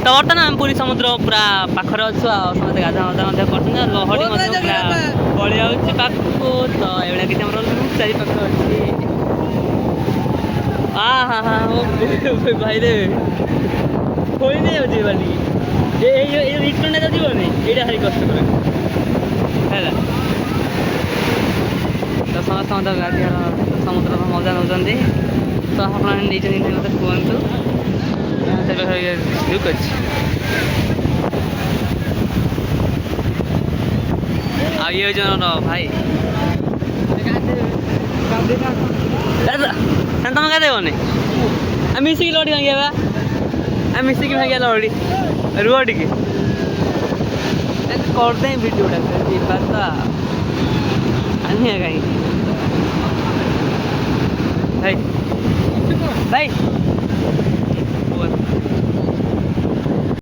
तो बर्तमान आम पुरी समुद्र पूरा पाखरे अच्छु समस्त गाधा मजा कर लहड़ी पूरा बड़ी जाऊँगी पाखक तो एवं किसी चारि पाख अच्छी हाँ हाँ भाई रे खोई नहीं जाऊँगी बाली ये रिटर्न तो जीवन ये भारी कष्ट है तो समस्त गाधियार समुद्र मजा नौ तो आप मत कहतु ठीक अच्छे ये जो भाई तुम गाधेबनी मिसिक लड़ी भांगा मिसिक भांगा लड़ी रुह टे करदे भिडियोटा जीवार तो आनिया कहीं भाई भाई